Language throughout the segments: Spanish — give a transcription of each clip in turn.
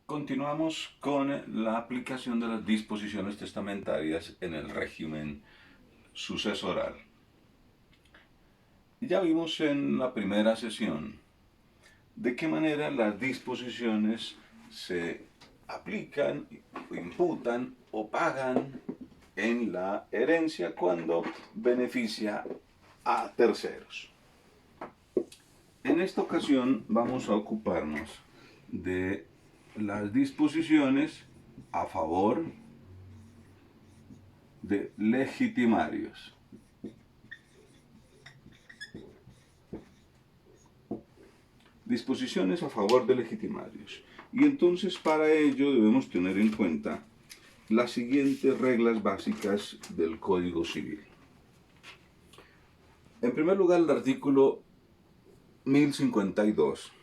Continuamos con la aplicación de las disposiciones testamentarias en el régimen sucesoral. Ya vimos en la primera sesión de qué manera las disposiciones se aplican, imputan o pagan en la herencia cuando beneficia a terceros. En esta ocasión vamos a ocuparnos de las disposiciones a favor de legitimarios. Disposiciones a favor de legitimarios. Y entonces para ello debemos tener en cuenta las siguientes reglas básicas del Código Civil. En primer lugar, el artículo 1052,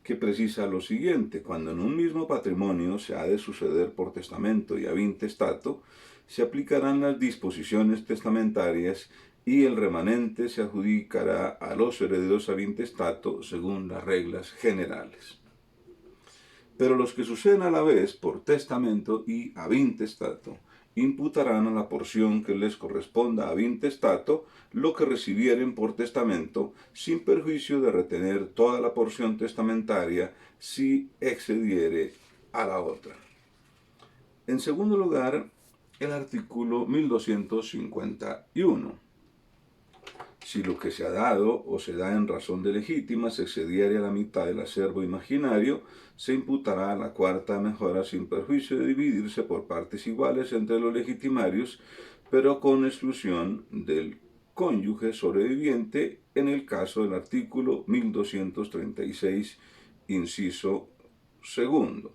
que precisa lo siguiente: cuando en un mismo patrimonio se ha de suceder por testamento y ab intestato, se aplicarán las disposiciones testamentarias y el remanente se adjudicará a los herederos ab intestato según las reglas generales. Pero los que suceden a la vez por testamento y ab intestato imputarán a la porción que les corresponda ab intestato lo que recibieren por testamento, sin perjuicio de retener toda la porción testamentaria si excediere a la otra. En segundo lugar, el artículo 1251. Si lo que se ha dado o se da en razón de legítima se excediere a la mitad del acervo imaginario, se imputará a la cuarta mejora sin perjuicio de dividirse por partes iguales entre los legitimarios, pero con exclusión del cónyuge sobreviviente en el caso del artículo 1236, inciso segundo.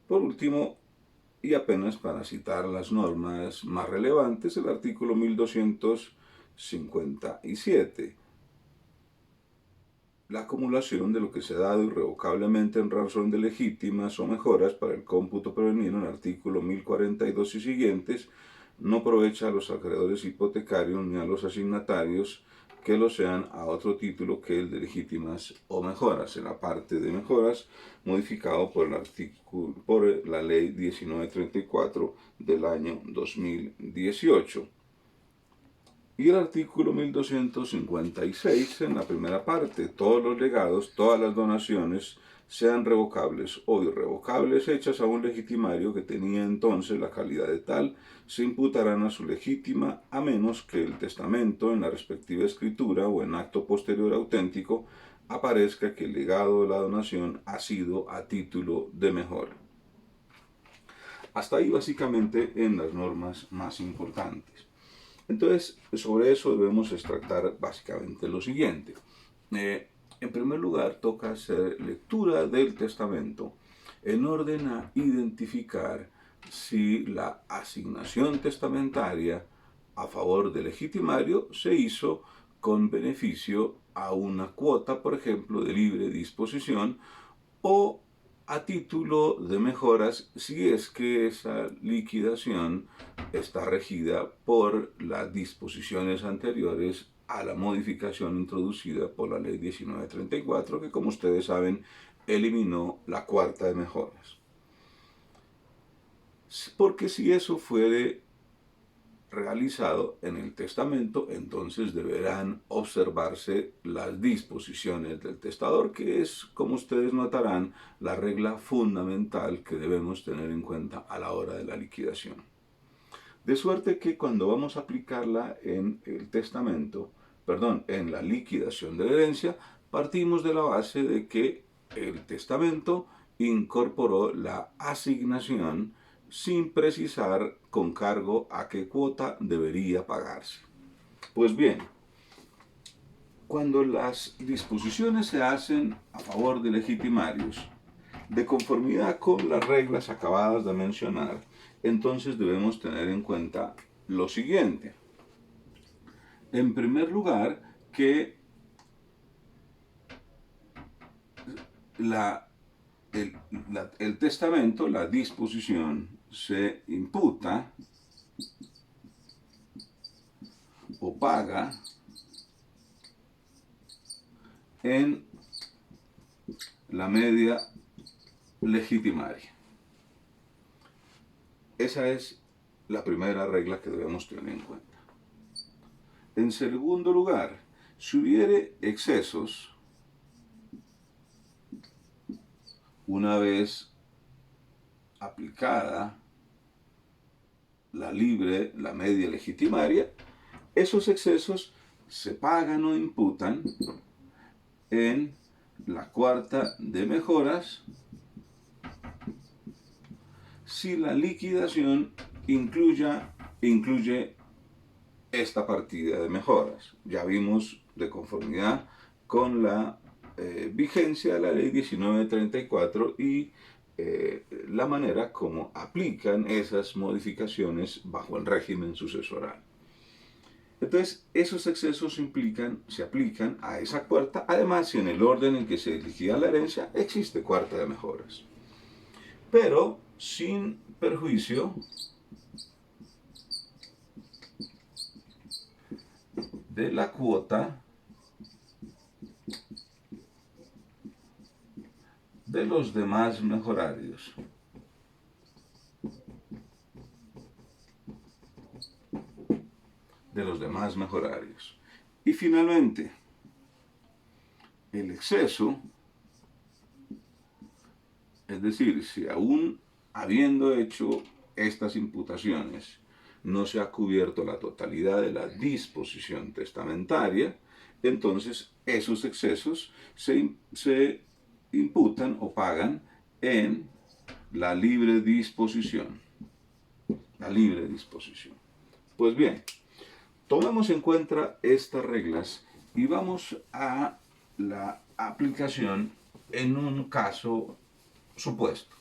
Por último, y apenas para citar las normas más relevantes, el artículo 1257. La acumulación de lo que se ha dado irrevocablemente en razón de legítimas o mejoras para el cómputo prevenido en el artículo 1042 y siguientes no aprovecha a los acreedores hipotecarios ni a los asignatarios que lo sean a otro título que el de legítimas o mejoras, en la parte de mejoras modificado por la ley 1934 del año 2018. Y el artículo 1256, en la primera parte: todos los legados, todas las donaciones, sean revocables o irrevocables, hechas a un legitimario que tenía entonces la calidad de tal, se imputarán a su legítima, a menos que el testamento, en la respectiva escritura o en acto posterior auténtico, aparezca que el legado de la donación ha sido a título de mejora. Hasta ahí básicamente en las normas más importantes. Entonces, sobre eso debemos extractar básicamente lo siguiente. En primer lugar, toca hacer lectura del testamento en orden a identificar si la asignación testamentaria a favor del legitimario se hizo con beneficio a una cuota, por ejemplo, de libre disposición, o a título de mejoras si es que esa liquidación está regida por las disposiciones anteriores a la modificación introducida por la ley 1934, que, como ustedes saben, eliminó la cuarta de mejoras. Porque si eso fuere realizado en el testamento, entonces deberán observarse las disposiciones del testador, que es, como ustedes notarán, la regla fundamental que debemos tener en cuenta a la hora de la liquidación. De suerte que cuando vamos a aplicarla en el testamento, en la liquidación de la herencia, partimos de la base de que el testamento incorporó la asignación sin precisar con cargo a qué cuota debería pagarse. Pues bien, cuando las disposiciones se hacen a favor de legitimarios, de conformidad con las reglas acabadas de mencionar, entonces debemos tener en cuenta lo siguiente. En primer lugar, que el testamento, la disposición, se imputa o paga en la media legitimaria. Esa es la primera regla que debemos tener en cuenta. En segundo lugar, si hubiere excesos, una vez aplicada la media legitimaria, esos excesos se pagan o imputan en la cuarta de mejoras si la liquidación incluye esta partida de mejoras. Ya vimos, de conformidad con la vigencia de la ley 1934 y la manera como aplican esas modificaciones bajo el régimen sucesoral. Entonces, esos excesos se aplican a esa cuarta, además si en el orden en que se liquida la herencia existe cuarta de mejoras. Pero sin perjuicio de la cuota de los demás mejorarios. Y finalmente, el exceso, es decir, si aún habiendo hecho estas imputaciones no se ha cubierto la totalidad de la disposición testamentaria, entonces esos excesos se imputan o pagan en la libre disposición. Pues bien, tomemos en cuenta estas reglas y vamos a la aplicación en un caso supuesto.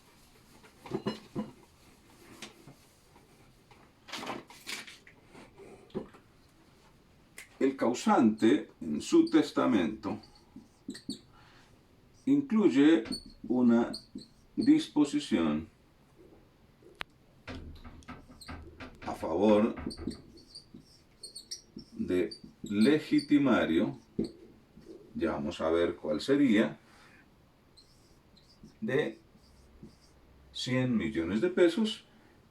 El causante en su testamento incluye una disposición a favor de legitimario, ya vamos a ver cuál sería, de 100 millones de pesos,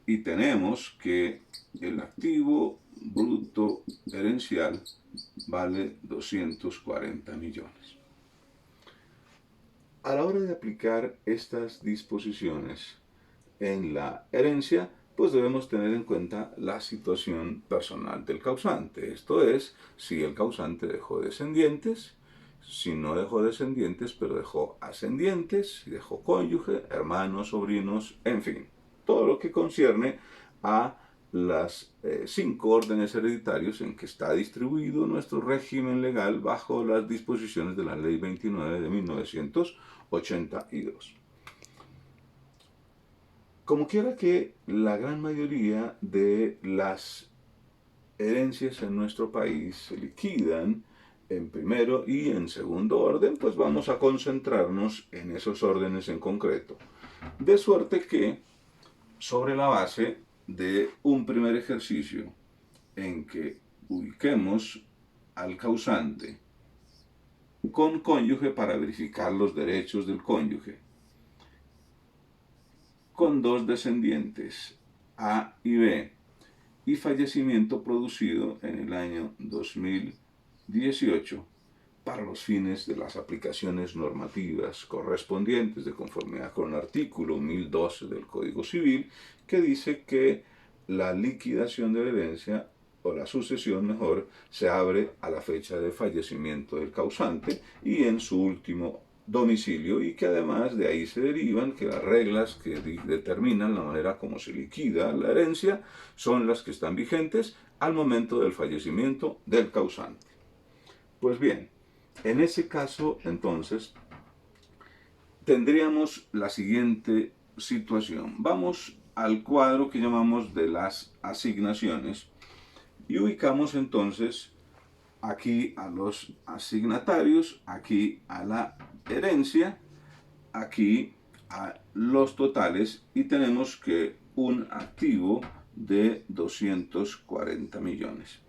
y tenemos que el activo bruto herencial vale 240 millones. A la hora de aplicar estas disposiciones en la herencia, pues debemos tener en cuenta la situación personal del causante. Esto es, si el causante dejó descendientes, si no dejó descendientes, pero dejó ascendientes, si dejó cónyuge, hermanos, sobrinos, en fin, todo lo que concierne a las 5 órdenes hereditarios en que está distribuido nuestro régimen legal bajo las disposiciones de la Ley 29 de 1982. Como quiera que la gran mayoría de las herencias en nuestro país se liquidan en primero y en segundo orden, pues vamos a concentrarnos en esos órdenes en concreto. De suerte que, sobre la base de un primer ejercicio en que ubiquemos al causante con cónyuge para verificar los derechos del cónyuge, con 2 descendientes, A y B, y fallecimiento producido en el año 2018 para los fines de las aplicaciones normativas correspondientes de conformidad con el artículo 1012 del Código Civil, que dice que la liquidación de la herencia, o la sucesión mejor, se abre a la fecha de fallecimiento del causante y en su último domicilio, y que además de ahí se derivan que las reglas que determinan la manera como se liquida la herencia son las que están vigentes al momento del fallecimiento del causante. Pues bien, en ese caso entonces tendríamos la siguiente situación. Vamos al cuadro que llamamos de las asignaciones y ubicamos entonces aquí a los asignatarios, aquí a la herencia, aquí a los totales, y tenemos que un activo de 240 millones.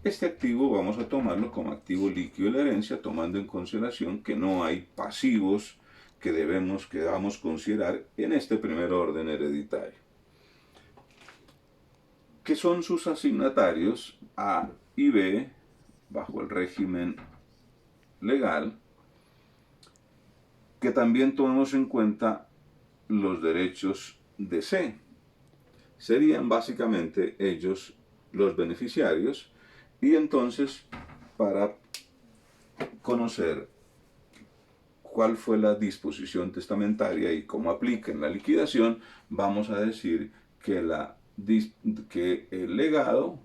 Este activo vamos a tomarlo como activo líquido de la herencia, tomando en consideración que no hay pasivos que debemos considerar en este primer orden hereditario, que son sus asignatarios A y B bajo el régimen legal, que también tomemos en cuenta los derechos de C. Serían básicamente ellos los beneficiarios, y entonces, para conocer cuál fue la disposición testamentaria y cómo aplica en la liquidación, vamos a decir que, que el legado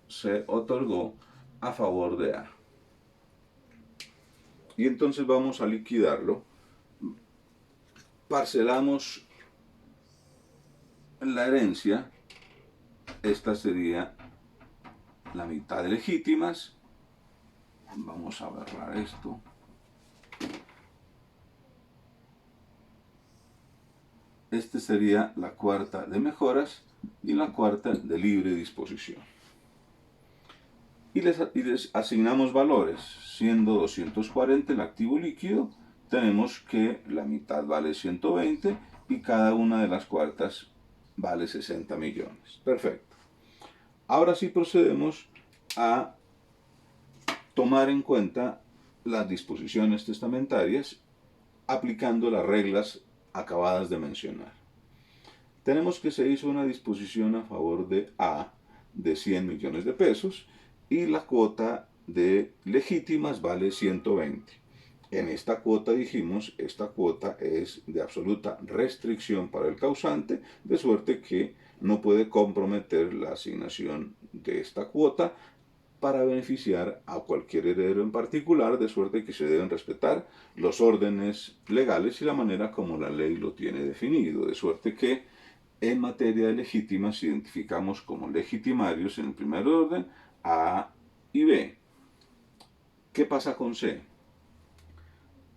se otorgó a favor de A. Y entonces vamos a liquidarlo. Parcelamos la herencia. Esta sería la mitad de legítimas. Vamos a borrar esto. Este sería la cuarta de mejoras y la cuarta de libre disposición. Y les asignamos valores. Siendo 240 el activo líquido, tenemos que la mitad vale 120 y cada una de las cuartas vale 60 millones. Perfecto. Ahora sí procedemos a tomar en cuenta las disposiciones testamentarias aplicando las reglas acabadas de mencionar. Tenemos que se hizo una disposición a favor de A de 100 millones de pesos y la cuota de legítimas vale 120. En esta cuota dijimos, esta cuota es de absoluta restricción para el causante, de suerte que no puede comprometer la asignación de esta cuota para beneficiar a cualquier heredero en particular, de suerte que se deben respetar los órdenes legales y la manera como la ley lo tiene definido, de suerte que en materia de legítimas identificamos como legitimarios en el primer orden A y B. ¿Qué pasa con C?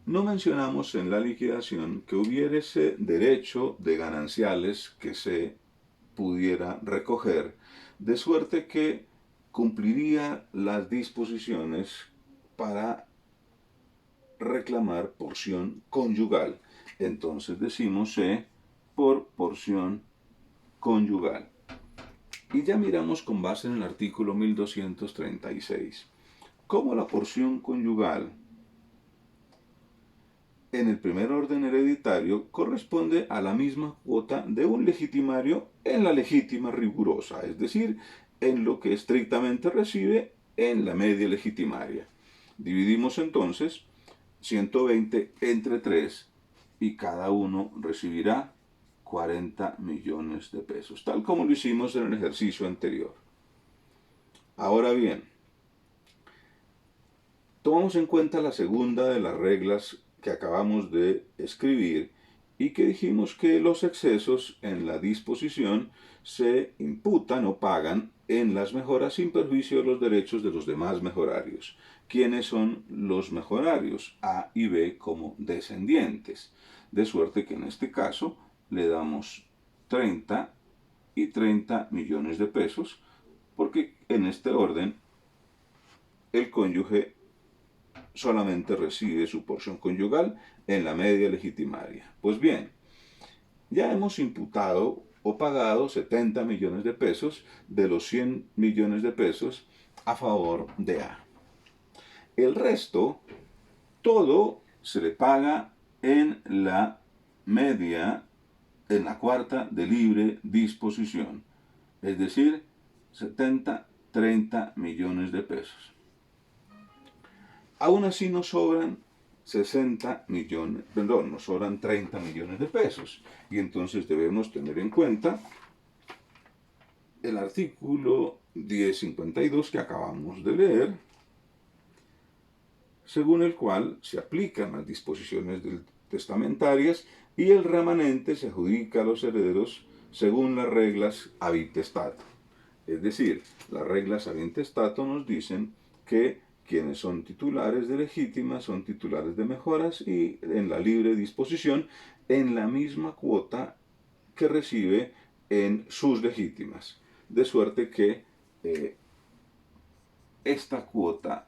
No mencionamos en la liquidación que hubiese derecho de gananciales que se pudiera recoger, de suerte que cumpliría las disposiciones para reclamar porción conyugal. Entonces decimos C por porción conyugal. Y ya miramos con base en el artículo 1236 cómo la porción conyugal en el primer orden hereditario corresponde a la misma cuota de un legitimario en la legítima rigurosa, es decir, en lo que estrictamente recibe en la media legitimaria. Dividimos entonces 120 entre 3 y cada uno recibirá 40 millones de pesos, tal como lo hicimos en el ejercicio anterior. Ahora bien, tomamos en cuenta la segunda de las reglas que acabamos de escribir y que dijimos que los excesos en la disposición se imputan o pagan en las mejoras sin perjuicio de los derechos de los demás mejorarios. ¿Quiénes son los mejorarios? A y B como descendientes. De suerte que en este caso le damos 30 y 30 millones de pesos, porque en este orden el cónyuge solamente recibe su porción conyugal en la media legitimaria. Pues bien, ya hemos imputado o pagado 70 millones de pesos de los 100 millones de pesos a favor de A. El resto, todo se le paga en la media, en la cuarta de libre disposición, es decir, 70, 30 millones de pesos. Aún así nos sobran 60 millones, perdón, nos sobran 30 millones de pesos. Y entonces debemos tener en cuenta el artículo 1052 que acabamos de leer, según el cual se aplican las disposiciones testamentarias y el remanente se adjudica a los herederos según las reglas ab intestato. Es decir, las reglas ab intestato nos dicen que quienes son titulares de legítimas son titulares de mejoras y en la libre disposición en la misma cuota que recibe en sus legítimas. De suerte que esta cuota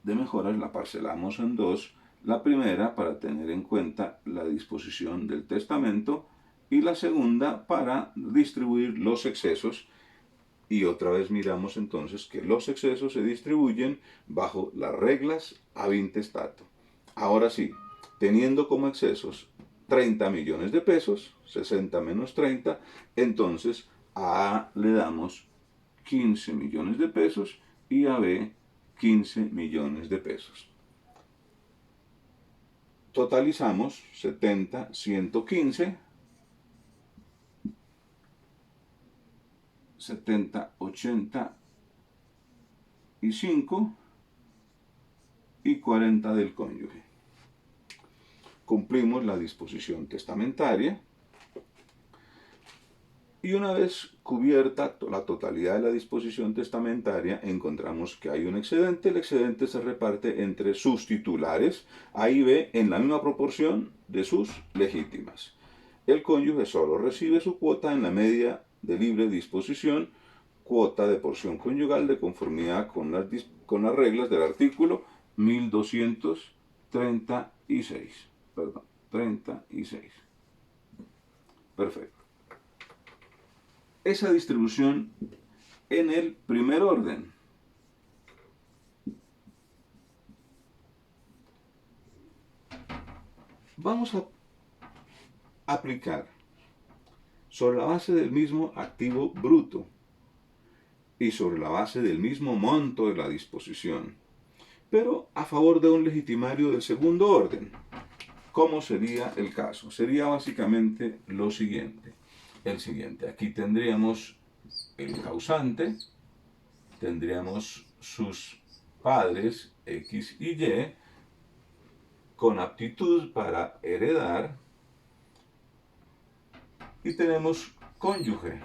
de mejoras la parcelamos en dos, La primera para tener en cuenta la disposición del testamento y la segunda para distribuir los excesos. Y otra vez miramos entonces que los excesos se distribuyen bajo las reglas ab intestato. Ahora sí, teniendo como excesos 30 millones de pesos, 60 menos 30, entonces a A le damos 15 millones de pesos y a B 15 millones de pesos. Totalizamos 70, 115, 70, 85 y 40 del cónyuge. Cumplimos la disposición testamentaria y una vez cubierta la totalidad de la disposición testamentaria, encontramos que hay un excedente. El excedente se reparte entre sus titulares, A y B, en la misma proporción de sus legítimas. El cónyuge solo recibe su cuota en la media de libre disposición, cuota de porción conyugal de conformidad con las reglas del artículo 1236. Perdón, 36. Perfecto. Esa distribución en el primer orden. Vamos a aplicar sobre la base del mismo activo bruto y sobre la base del mismo monto de la disposición, pero a favor de un legitimario del segundo orden. ¿Cómo sería el caso? Sería básicamente lo siguiente. El siguiente. Aquí tendríamos el causante, tendríamos sus padres X y Y con aptitud para heredar y tenemos cónyuge.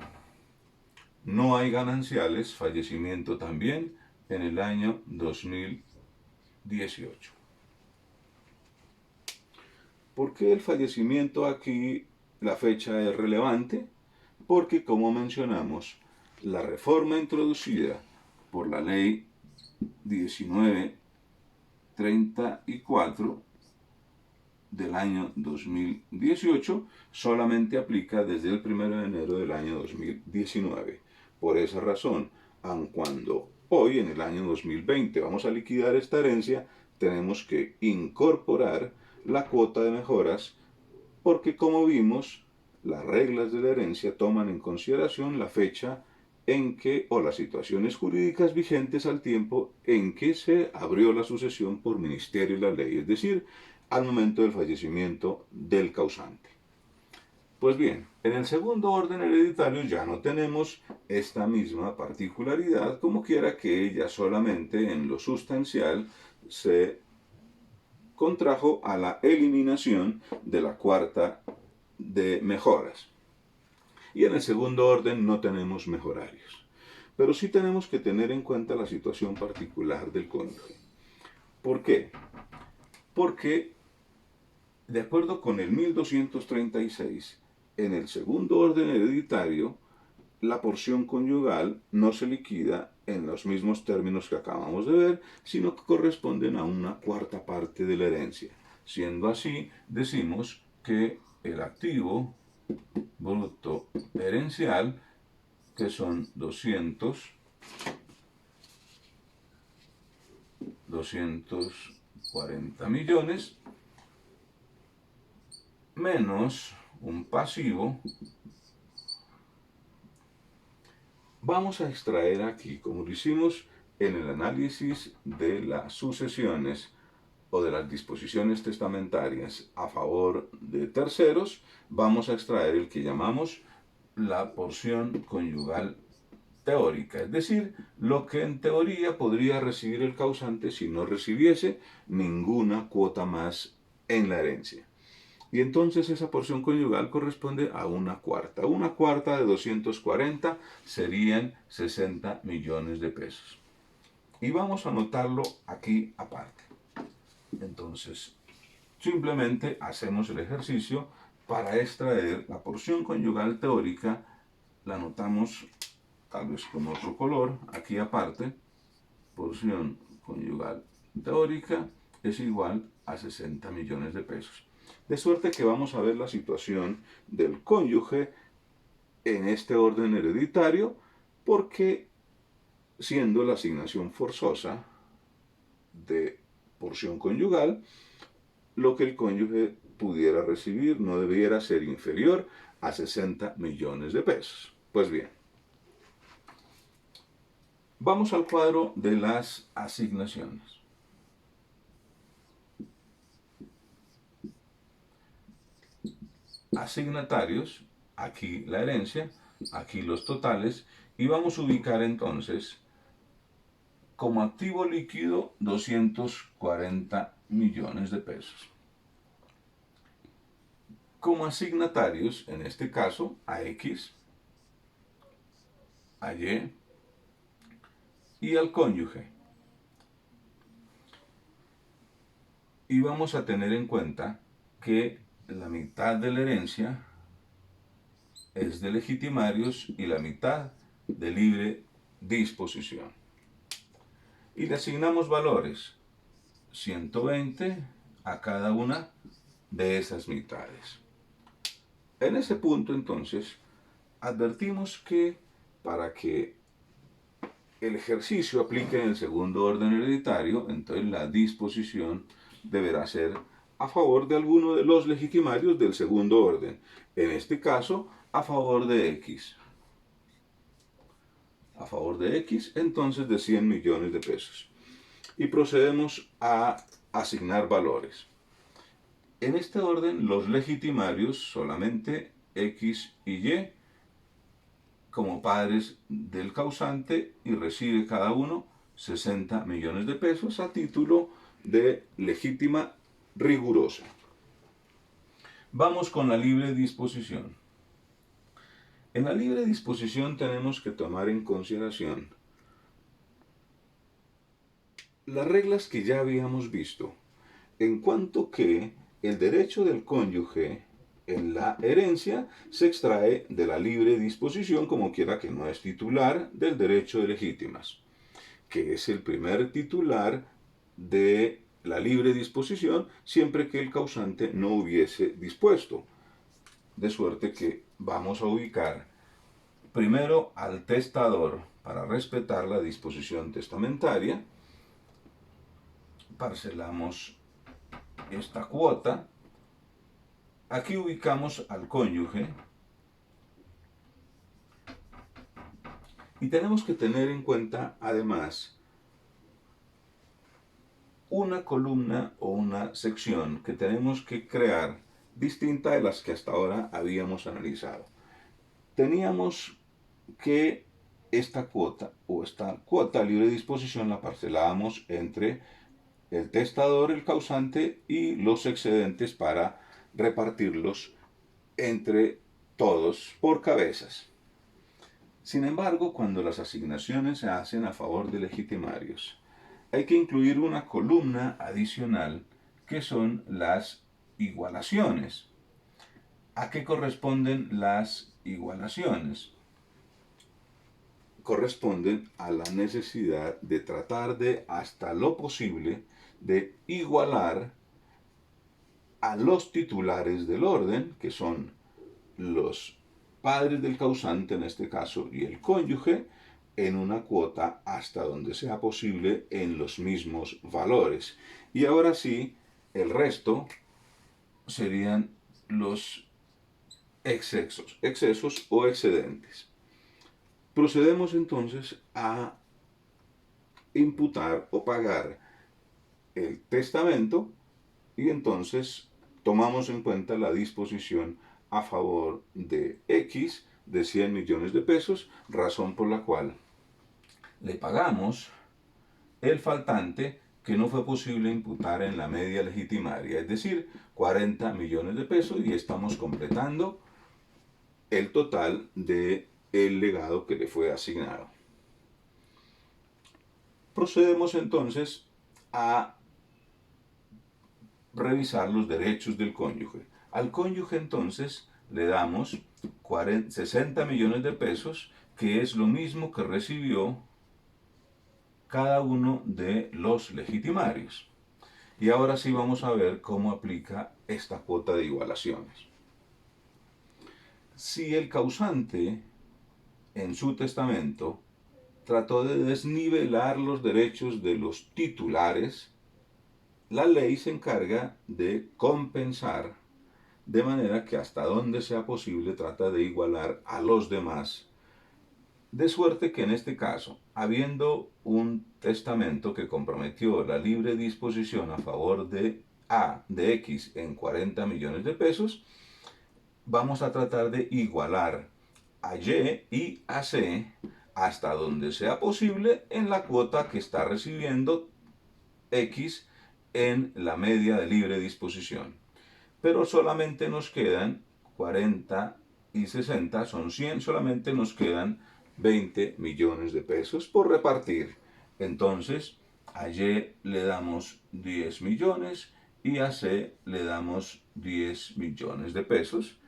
No hay gananciales, fallecimiento también en el año 2018. ¿Por qué el fallecimiento aquí, la fecha es relevante? Porque, como mencionamos, la reforma introducida por la ley 1934 del año 2018 solamente aplica desde el 1 de enero del año 2019. Por esa razón, aun cuando hoy, en el año 2020, vamos a liquidar esta herencia, tenemos que incorporar la cuota de mejoras porque, como vimos, las reglas de la herencia toman en consideración la fecha en que, o las situaciones jurídicas vigentes al tiempo en que se abrió la sucesión por ministerio de la ley, es decir, al momento del fallecimiento del causante. Pues bien, en el segundo orden hereditario ya no tenemos esta misma particularidad, como quiera que ella solamente en lo sustancial se contrajo a la eliminación de la cuarta de mejoras. Y en el segundo orden no tenemos mejorarios. Pero sí tenemos que tener en cuenta la situación particular del cónyuge. ¿Por qué? Porque, de acuerdo con el 1236, en el segundo orden hereditario, la porción conyugal no se liquida en los mismos términos que acabamos de ver, sino que corresponden a una cuarta parte de la herencia. Siendo así, decimos que el activo bruto herencial, que son 240 millones, menos un pasivo, vamos a extraer aquí, como lo hicimos en el análisis de las sucesiones o de las disposiciones testamentarias a favor de terceros, vamos a extraer el que llamamos la porción conyugal teórica, es decir, lo que en teoría podría recibir el causante si no recibiese ninguna cuota más en la herencia. Y entonces esa porción conyugal corresponde a una cuarta. Una cuarta de 240 serían 60 millones de pesos. Y vamos a anotarlo aquí aparte. Entonces, simplemente hacemos el ejercicio para extraer la porción conyugal teórica, la anotamos tal vez con otro color, aquí aparte, porción conyugal teórica es igual a 60 millones de pesos. De suerte que vamos a ver la situación del cónyuge en este orden hereditario, porque siendo la asignación forzosa de porción conyugal, lo que el cónyuge pudiera recibir no debiera ser inferior a 60 millones de pesos. Pues bien, vamos al cuadro de las asignaciones. Asignatarios, aquí la herencia, aquí los totales, y vamos a ubicar entonces como activo líquido 240 millones de pesos. Como asignatarios, en este caso, a X, a Y y al cónyuge. Y vamos a tener en cuenta que la mitad de la herencia es de legitimarios y la mitad de libre disposición. Y le asignamos valores, 120 a cada una de esas mitades. En ese punto, entonces, advertimos que para que el ejercicio aplique en el segundo orden hereditario, entonces la disposición deberá ser a favor de alguno de los legitimarios del segundo orden. En este caso, a favor de X. A favor de X, entonces de 100 millones de pesos. Y procedemos a asignar valores. En este orden, los legitimarios, solamente X y Y, como padres del causante, y recibe cada uno 60 millones de pesos a título de legítima rigurosa. Vamos con la libre disposición. En la libre disposición tenemos que tomar en consideración las reglas que ya habíamos visto, en cuanto que el derecho del cónyuge en la herencia se extrae de la libre disposición, como quiera que no es titular del derecho de legítimas, que es el primer titular de la libre disposición siempre que el causante no hubiese dispuesto. De suerte que vamos a ubicar primero al testador para respetar la disposición testamentaria. Parcelamos esta cuota. Aquí ubicamos al cónyuge y tenemos que tener en cuenta además una columna o una sección que tenemos que crear distinta de las que hasta ahora habíamos analizado. Teníamos que esta cuota libre disposición la parcelábamos entre el testador, el causante y los excedentes para repartirlos entre todos por cabezas. Sin embargo, cuando las asignaciones se hacen a favor de legitimarios, hay que incluir una columna adicional que son las igualaciones. ¿A qué corresponden las igualaciones? Corresponden a la necesidad de tratar de, hasta lo posible, de igualar a los titulares del orden, que son los padres del causante en este caso y el cónyuge, en una cuota hasta donde sea posible en los mismos valores. Y ahora sí, el resto serían los excesos o excedentes. Procedemos entonces a imputar o pagar el testamento y entonces tomamos en cuenta la disposición a favor de X de 100 millones de pesos, razón por la cual le pagamos el faltante que no fue posible imputar en la media legitimaria, es decir, 40 millones de pesos, y estamos completando el total del legado que le fue asignado. Procedemos entonces a revisar los derechos del cónyuge. Al cónyuge entonces le damos 60 millones de pesos, que es lo mismo que recibió cada uno de los legitimarios. Y ahora sí vamos a ver cómo aplica esta cuota de igualaciones. Si el causante en su testamento trató de desnivelar los derechos de los titulares, la ley se encarga de compensar de manera que hasta donde sea posible trata de igualar a los demás. De suerte que en este caso, habiendo un testamento que comprometió la libre disposición a favor de A de X en 40 millones de pesos, vamos a tratar de igualar a Y y a C hasta donde sea posible en la cuota que está recibiendo X en la media de libre disposición. Pero solamente nos quedan 40 y 60, son 100, solamente nos quedan 20 millones de pesos por repartir. Entonces, a Y le damos 10 millones y a C le damos 10 millones de pesos.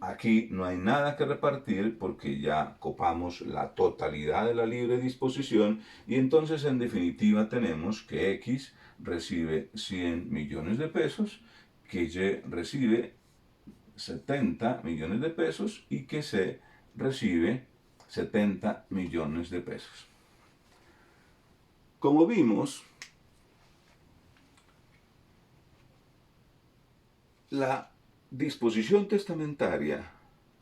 Aquí no hay nada que repartir porque ya copamos la totalidad de la libre disposición y entonces en definitiva tenemos que X recibe 100 millones de pesos, que Y recibe 70 millones de pesos y que C recibe 70 millones de pesos. Como vimos, la disposición testamentaria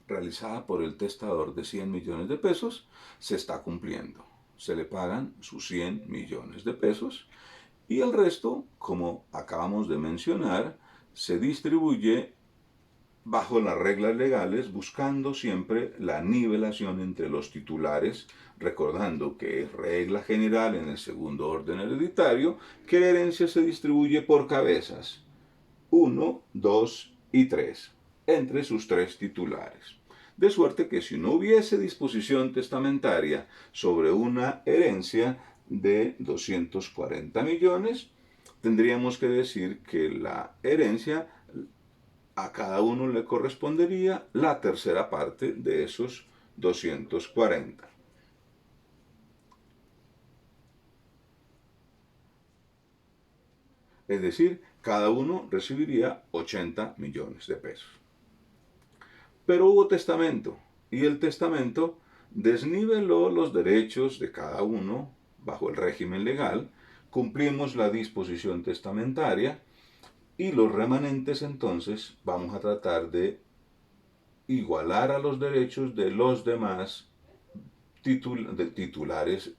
realizada por el testador de 100 millones de pesos se está cumpliendo. Se le pagan sus 100 millones de pesos y el resto, como acabamos de mencionar, se distribuye bajo las reglas legales, buscando siempre la nivelación entre los titulares, recordando que es regla general en el segundo orden hereditario que la herencia se distribuye por cabezas, 1, 2 y 3, entre sus tres titulares. De suerte que si no hubiese disposición testamentaria sobre una herencia de 240 millones, tendríamos que decir que la herencia a cada uno le correspondería la tercera parte de esos 240. Es decir, cada uno recibiría 80 millones de pesos. Pero hubo testamento, y el testamento desniveló los derechos de cada uno bajo el régimen legal, cumplimos la disposición testamentaria, y los remanentes entonces vamos a tratar de igualar a los derechos de los demás titulares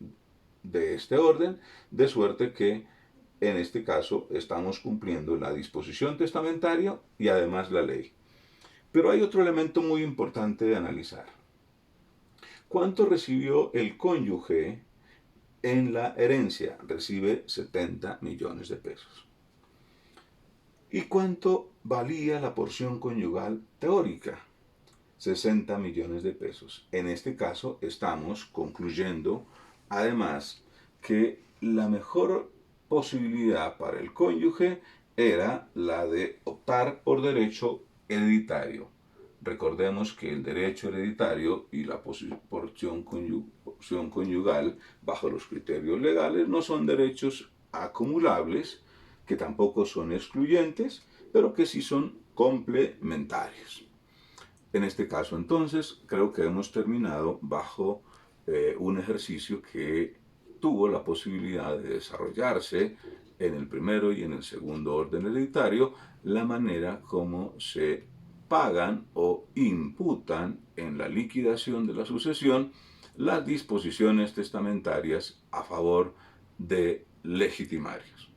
de este orden, de suerte que en este caso estamos cumpliendo la disposición testamentaria y además la ley. Pero hay otro elemento muy importante de analizar. ¿Cuánto recibió el cónyuge en la herencia? Recibe 70 millones de pesos. ¿Y cuánto valía la porción conyugal teórica? 60 millones de pesos. En este caso estamos concluyendo, además, que la mejor posibilidad para el cónyuge era la de optar por derecho hereditario. Recordemos que el derecho hereditario y la porción conyugal bajo los criterios legales no son derechos acumulables, que tampoco son excluyentes, pero que sí son complementarios. En este caso, entonces, creo que hemos terminado bajo un ejercicio que tuvo la posibilidad de desarrollarse en el primero y en el segundo orden hereditario, la manera como se pagan o imputan en la liquidación de la sucesión las disposiciones testamentarias a favor de legitimarios.